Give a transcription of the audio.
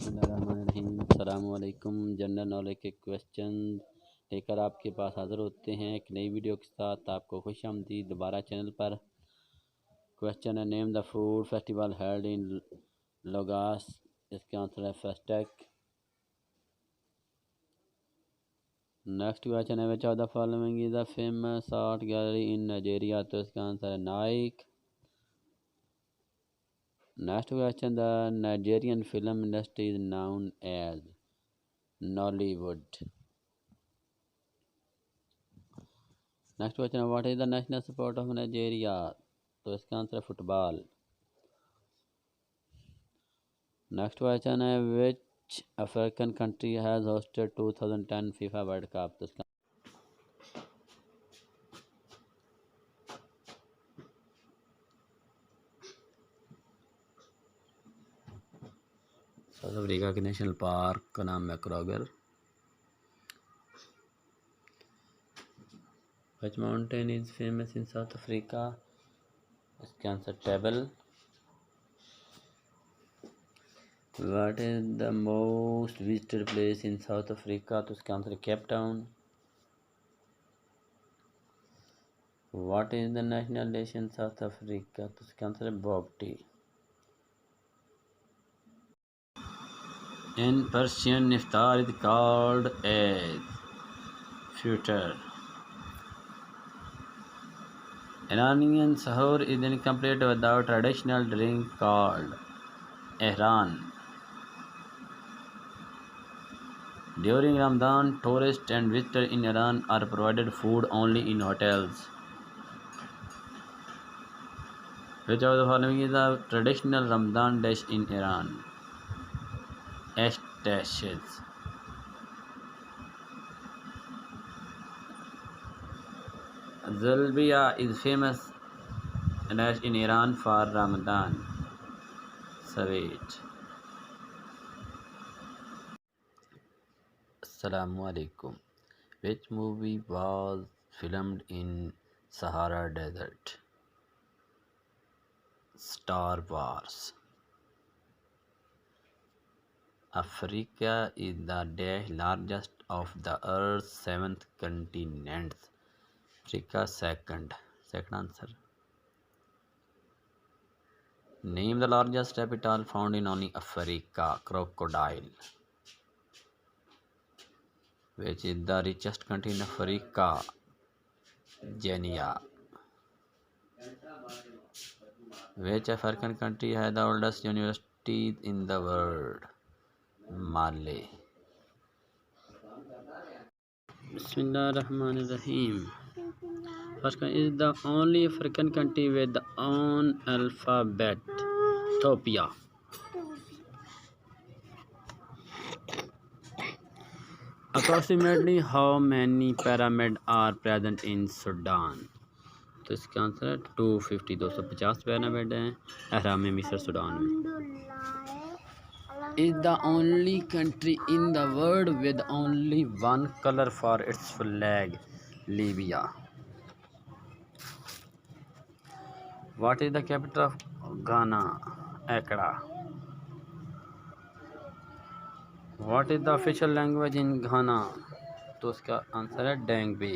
अस्सलामुअलैकुम। General knowledge के question लेकर आपके पास हाज़िर होते हैं एक नई वीडियो के साथ। आपको खुशामदीद दोबारा चैनल पर। क्वेश्चन है, name the food festival held in Lagos. इसका आंसर है फेस्टेक। नेक्स्ट क्वेश्चन है, which of the following is the famous art gallery in Nigeria. तो इसका आंसर है Nike. Next question, the Nigerian film industry is known as Nollywood. Next question है, what is the national sport of Nigeria. तो इसका answer है football. Next question है, which African country has hosted 2010 FIFA world cup. तो इसका south Africa के national park का नाम है Kroger. Which mountain is famous in South Africa? इसका answer table. What is the most visited place in South Africa? तो इसका answer Cape Town. What is the national dish in South Africa? तो इसका answer है बोबटी। In Persian, iftar is called as futur. Iranian sahur is incomplete without traditional drink called ihran. During Ramadan, tourists and visitors in Iran are provided food only in hotels. Which of the following is a traditional Ramadan dish in Iran? Astashes. Zalbiya is famous dish in Iran for Ramadan. Sweet. Assalamu alaikum. Which movie was filmed in Sahara Desert? Star Wars. Africa is the largest of the Earth's 7 continents. Africa second answer. Name the largest reptile found in only Africa. Crocodile. Which is the richest country in Africa? Kenya. Which African country has the oldest university in the world? Mali. Bismillahirrahmanirrahim. First one is the only African country with the own alphabet. Ethiopia. Approximately how many pyramids are present in Sudan? तो इसका answer है 250 pyramid हैं अहराम मिस्र Sudan में। Is the only country in the world with only one color for its flag? Libya. What is the capital of Ghana? Accra. What is the official language in Ghana? तो इसका answer है डेंगबी।